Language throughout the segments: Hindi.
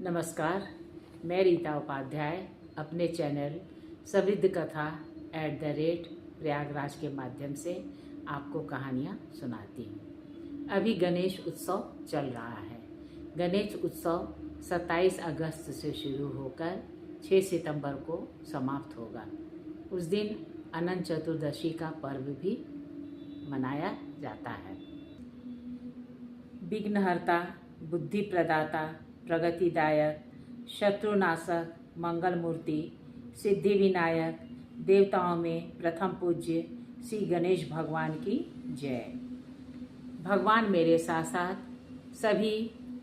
नमस्कार, मैं रीता उपाध्याय अपने चैनल समृद्ध कथा @प्रयागराज के माध्यम से आपको कहानियाँ सुनाती हूँ। अभी गणेश उत्सव चल रहा है। गणेश उत्सव 27 अगस्त से शुरू होकर 6 सितंबर को समाप्त होगा। उस दिन अनंत चतुर्दशी का पर्व भी मनाया जाता है। विघ्नहर्ता, बुद्धि प्रदाता, प्रगतिदायक, शत्रुनाशक, मंगल मूर्ति, सिद्धि विनायक, देवताओं में प्रथम पूज्य श्री गणेश भगवान की जय। भगवान मेरे साथ साथ सभी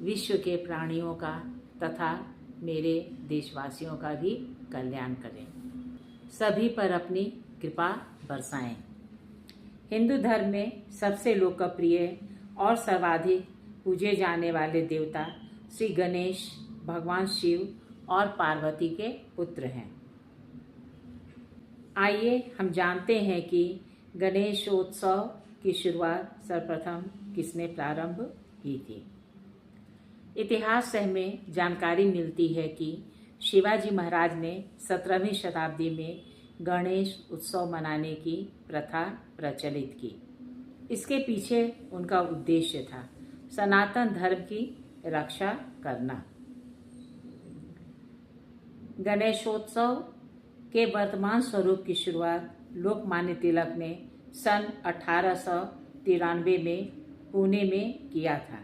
विश्व के प्राणियों का तथा मेरे देशवासियों का भी कल्याण करें, सभी पर अपनी कृपा बरसाएं। हिंदू धर्म में सबसे लोकप्रिय और सर्वाधिक पूजे जाने वाले देवता श्री गणेश भगवान शिव और पार्वती के पुत्र हैं। आइए हम जानते हैं कि गणेशोत्सव की शुरुआत सर्वप्रथम किसने प्रारंभ की थी। इतिहास से हमें जानकारी मिलती है कि शिवाजी महाराज ने 17वीं शताब्दी में गणेश उत्सव मनाने की प्रथा प्रचलित की। इसके पीछे उनका उद्देश्य था सनातन धर्म की रक्षा करना। गणेशोत्सव के वर्तमान स्वरूप की शुरुआत लोकमान्य तिलक ने सन 1893 में पुणे में किया था,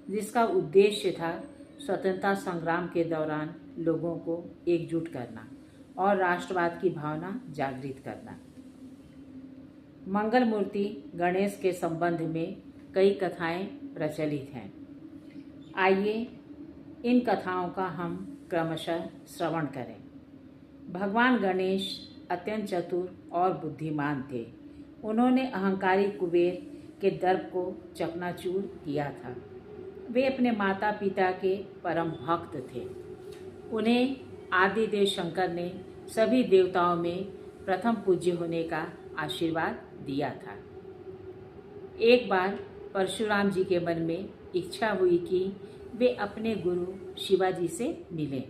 जिसका उद्देश्य था स्वतंत्रता संग्राम के दौरान लोगों को एकजुट करना और राष्ट्रवाद की भावना जागृत करना। मंगल मूर्ति गणेश के संबंध में कई कथाएं प्रचलित हैं। आइए इन कथाओं का हम क्रमशः श्रवण करें। भगवान गणेश अत्यंत चतुर और बुद्धिमान थे। उन्होंने अहंकारी कुबेर के दर्प को चकनाचूर किया था। वे अपने माता पिता के परम भक्त थे। उन्हें आदिदेव शंकर ने सभी देवताओं में प्रथम पूज्य होने का आशीर्वाद दिया था। एक बार परशुराम जी के मन में इच्छा हुई कि वे अपने गुरु शिवाजी से मिलें।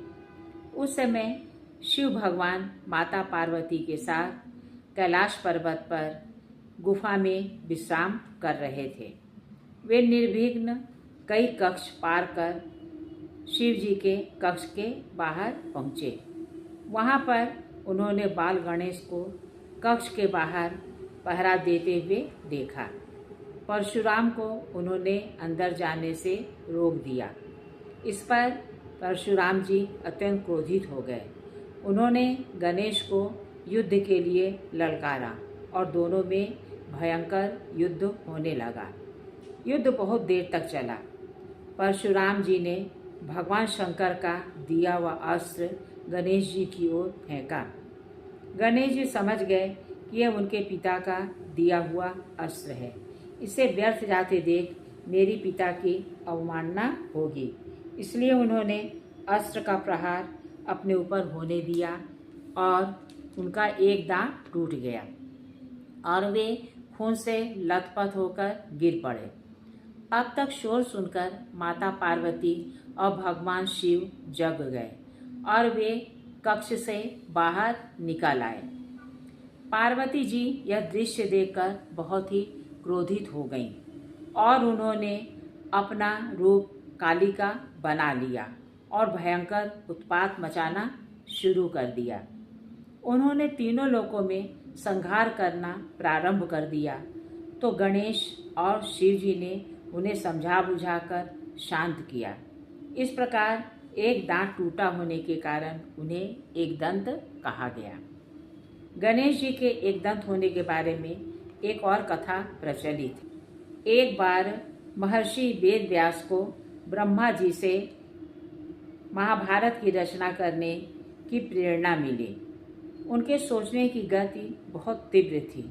उस समय शिव भगवान माता पार्वती के साथ कैलाश पर्वत पर गुफा में विश्राम कर रहे थे। वे निर्विघ्न कई कक्ष पार कर शिव जी के कक्ष के बाहर पहुँचे। वहाँ पर उन्होंने बाल गणेश को कक्ष के बाहर पहरा देते हुए देखा। परशुराम को उन्होंने अंदर जाने से रोक दिया। इस पर परशुराम जी अत्यंत क्रोधित हो गए। उन्होंने गणेश को युद्ध के लिए ललकारा और दोनों में भयंकर युद्ध होने लगा। युद्ध बहुत देर तक चला। परशुराम जी ने भगवान शंकर का दिया हुआ अस्त्र गणेश जी की ओर फेंका। गणेश जी समझ गए कि यह उनके पिता का दिया हुआ अस्त्र है। इसे व्यर्थ जाते देख मेरी पिता की अवमानना होगी, इसलिए उन्होंने अस्त्र का प्रहार अपने ऊपर होने दिया और उनका एक दांत टूट गया और वे खून से लथपथ होकर गिर पड़े। अब तक शोर सुनकर माता पार्वती और भगवान शिव जग गए और वे कक्ष से बाहर निकल आए। पार्वती जी यह दृश्य देखकर बहुत ही क्रोधित हो गईं और उन्होंने अपना रूप कालिका बना लिया और भयंकर उत्पात मचाना शुरू कर दिया। उन्होंने तीनों लोकों में संहार करना प्रारंभ कर दिया तो गणेश और शिव जी ने उन्हें समझा बुझाकर शांत किया। इस प्रकार एक दांत टूटा होने के कारण उन्हें एकदंत कहा गया। गणेश जी के एकदंत होने के बारे में एक और कथा प्रचलित। एक बार महर्षि वेद व्यास को ब्रह्मा जी से महाभारत की रचना करने की प्रेरणा मिली। उनके सोचने की गति बहुत तीव्र थी।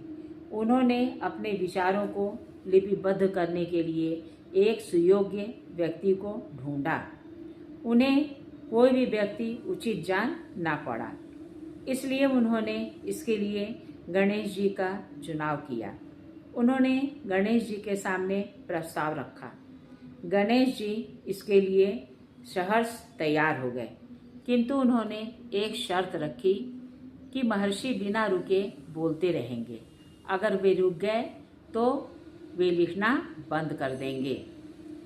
उन्होंने अपने विचारों को लिपिबद्ध करने के लिए एक सुयोग्य व्यक्ति को ढूंढा। उन्हें कोई भी व्यक्ति उचित जान ना पड़ा, इसलिए उन्होंने इसके लिए गणेश जी का चुनाव किया। उन्होंने गणेश जी के सामने प्रस्ताव रखा। गणेश जी इसके लिए सहर्ष तैयार हो गए, किंतु उन्होंने एक शर्त रखी कि महर्षि बिना रुके बोलते रहेंगे। अगर वे रुक गए तो वे लिखना बंद कर देंगे।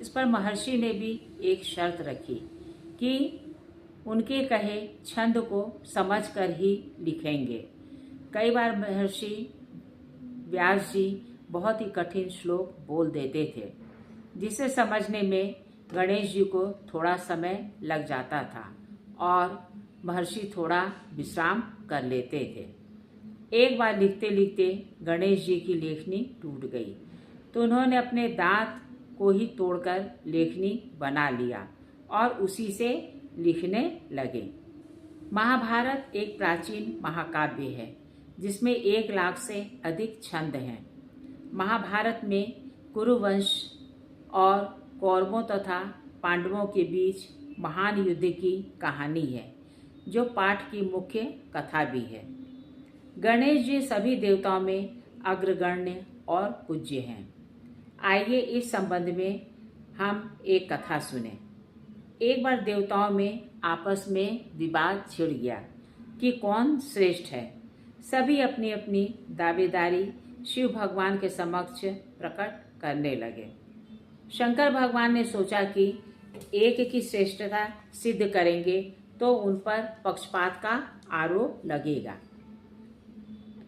इस पर महर्षि ने भी एक शर्त रखी कि उनके कहे छंद को समझकर ही लिखेंगे। कई बार महर्षि व्यास जी बहुत ही कठिन श्लोक बोल देते थे, जिसे समझने में गणेश जी को थोड़ा समय लग जाता था और महर्षि थोड़ा विश्राम कर लेते थे। एक बार लिखते लिखते गणेश जी की लेखनी टूट गई, तो उन्होंने अपने दांत को ही तोड़कर लेखनी बना लिया और उसी से लिखने लगे। महाभारत एक प्राचीन महाकाव्य है जिसमें 1 लाख से अधिक छंद हैं। महाभारत में कुरुवंश और कौरवों तथा पांडवों के बीच महान युद्ध की कहानी है, जो पाठ की मुख्य कथा भी है। गणेश जी सभी देवताओं में अग्रगण्य और पूज्य हैं। आइए इस संबंध में हम एक कथा सुने। एक बार देवताओं में आपस में विवाद छिड़ गया कि कौन श्रेष्ठ है। सभी अपनी अपनी दावेदारी शिव भगवान के समक्ष प्रकट करने लगे। शंकर भगवान ने सोचा कि एक की श्रेष्ठता सिद्ध करेंगे तो उन पर पक्षपात का आरोप लगेगा।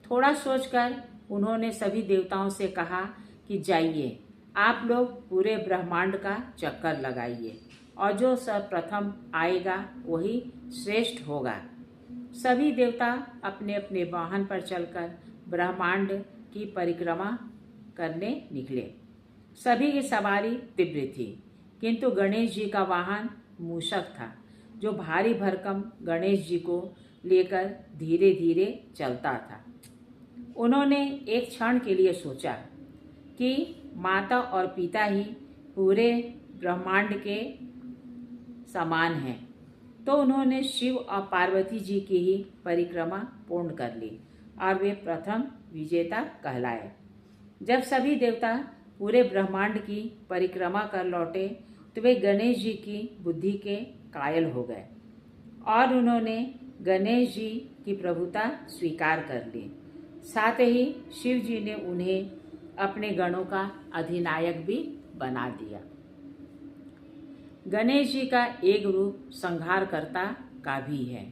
थोड़ा सोचकर उन्होंने सभी देवताओं से कहा कि जाइए, आप लोग पूरे ब्रह्मांड का चक्कर लगाइए और जो सर्वप्रथम आएगा वही श्रेष्ठ होगा। सभी देवता अपने अपने वाहन पर चलकर ब्रह्मांड की परिक्रमा करने निकले। सभी की सवारी तीव्र थी, किंतु गणेश जी का वाहन मूषक था, जो भारी भरकम गणेश जी को लेकर धीरे धीरे चलता था। उन्होंने एक क्षण के लिए सोचा कि माता और पिता ही पूरे ब्रह्मांड के समान हैं, तो उन्होंने शिव और पार्वती जी की ही परिक्रमा पूर्ण कर ली और वे प्रथम विजेता कहलाए। जब सभी देवता पूरे ब्रह्मांड की परिक्रमा कर लौटे तो वे गणेश जी की बुद्धि के कायल हो गए और उन्होंने गणेश जी की प्रभुता स्वीकार कर ली। साथ ही शिव जी ने उन्हें अपने गणों का अधिनायक भी बना दिया। गणेश जी का एक रूप संहारकर्ता का भी है।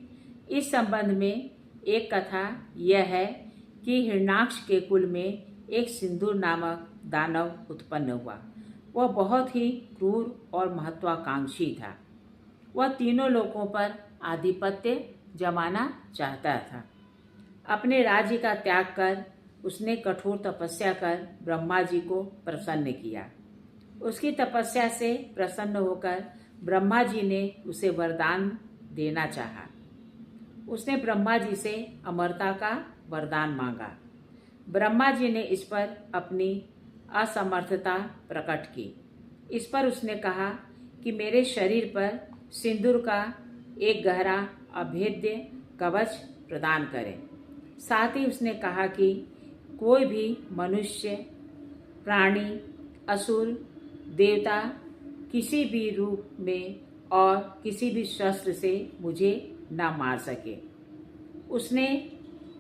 इस संबंध में एक कथा यह है कि हिरण्याक्ष के कुल में एक सिंदूर नामक दानव उत्पन्न हुआ। वह बहुत ही क्रूर और महत्वाकांक्षी था। वह तीनों लोकों पर आधिपत्य जमाना चाहता था। अपने राज्य का त्याग कर उसने कठोर तपस्या कर ब्रह्मा जी को प्रसन्न किया। उसकी तपस्या से प्रसन्न होकर ब्रह्मा जी ने उसे वरदान देना चाहा। उसने ब्रह्मा जी से अमरता का वरदान मांगा। ब्रह्मा जी ने इस पर अपनी असमर्थता प्रकट की। इस पर उसने कहा कि मेरे शरीर पर सिंदूर का एक गहरा अभेद्य कवच प्रदान करें। साथ ही उसने कहा कि कोई भी मनुष्य, प्राणी, असुर, देवता किसी भी रूप में और किसी भी शस्त्र से मुझे न मार सके। उसने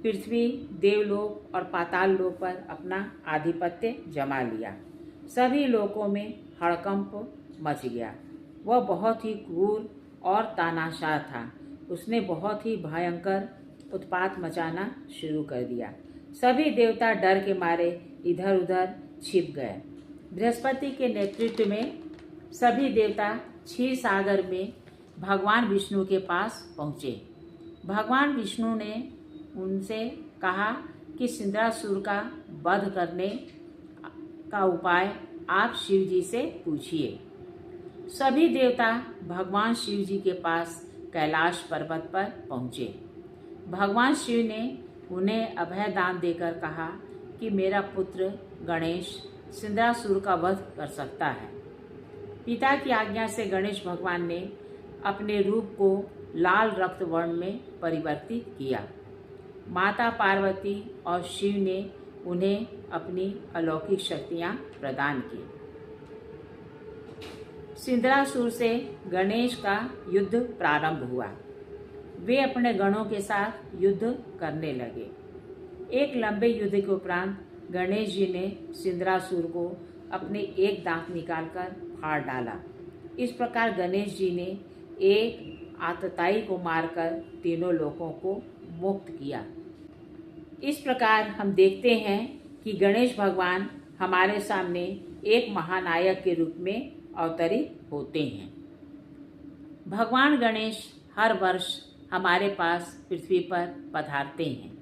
पृथ्वी, देवलोक और पाताल लोक पर अपना आधिपत्य जमा लिया। सभी लोकों में हड़कंप मच गया। वह बहुत ही क्रूर और तानाशाह था। उसने बहुत ही भयंकर उत्पात मचाना शुरू कर दिया। सभी देवता डर के मारे इधर उधर छिप गए। बृहस्पति के नेतृत्व में सभी देवता क्षीर सागर में भगवान विष्णु के पास पहुँचे। भगवान विष्णु ने उनसे कहा कि सिंद्रासुर का वध करने का उपाय आप शिव जी से पूछिए। सभी देवता भगवान शिव जी के पास कैलाश पर्वत पर पहुँचे। भगवान शिव ने उन्हें अभय दान देकर कहा कि मेरा पुत्र गणेश सिंद्रासुर का वध कर सकता है। पिता की आज्ञा से गणेश भगवान ने अपने रूप को लाल रक्त वर्ण में परिवर्तित किया। माता पार्वती और शिव ने उन्हें अपनी अलौकिक शक्तियाँ प्रदान की। सिंदरासुर से गणेश का युद्ध प्रारंभ हुआ। वे अपने गणों के साथ युद्ध करने लगे। एक लंबे युद्ध के उपरांत गणेश जी ने सिंदरासुर को अपने एक दांत निकालकर फाड़ डाला। इस प्रकार गणेश जी ने एक आतताई को मारकर तीनों लोगों को मुक्त किया। इस प्रकार हम देखते हैं कि गणेश भगवान हमारे सामने एक महानायक के रूप में अवतरित होते हैं। भगवान गणेश हर वर्ष हमारे पास पृथ्वी पर पधारते हैं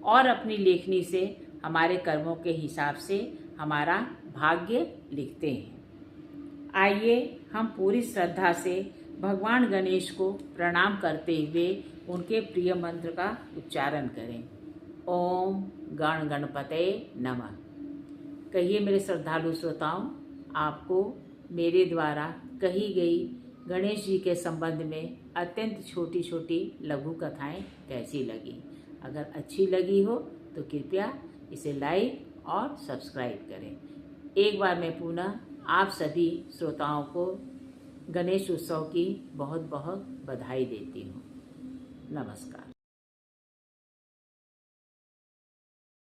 और अपनी लेखनी से हमारे कर्मों के हिसाब से हमारा भाग्य लिखते हैं। आइए हम पूरी श्रद्धा से भगवान गणेश को प्रणाम करते हुए उनके प्रिय मंत्र का उच्चारण करें। ओम गण गणपते नमः। कहिए मेरे श्रद्धालु श्रोताओं, आपको मेरे द्वारा कही गई गणेश जी के संबंध में अत्यंत छोटी छोटी लघु कथाएं कैसी लगी। अगर अच्छी लगी हो तो कृपया इसे लाइक और सब्सक्राइब करें। एक बार मैं पुनः आप सभी श्रोताओं को गणेश उत्सव की बहुत बहुत बधाई देती हूँ। नमस्कार।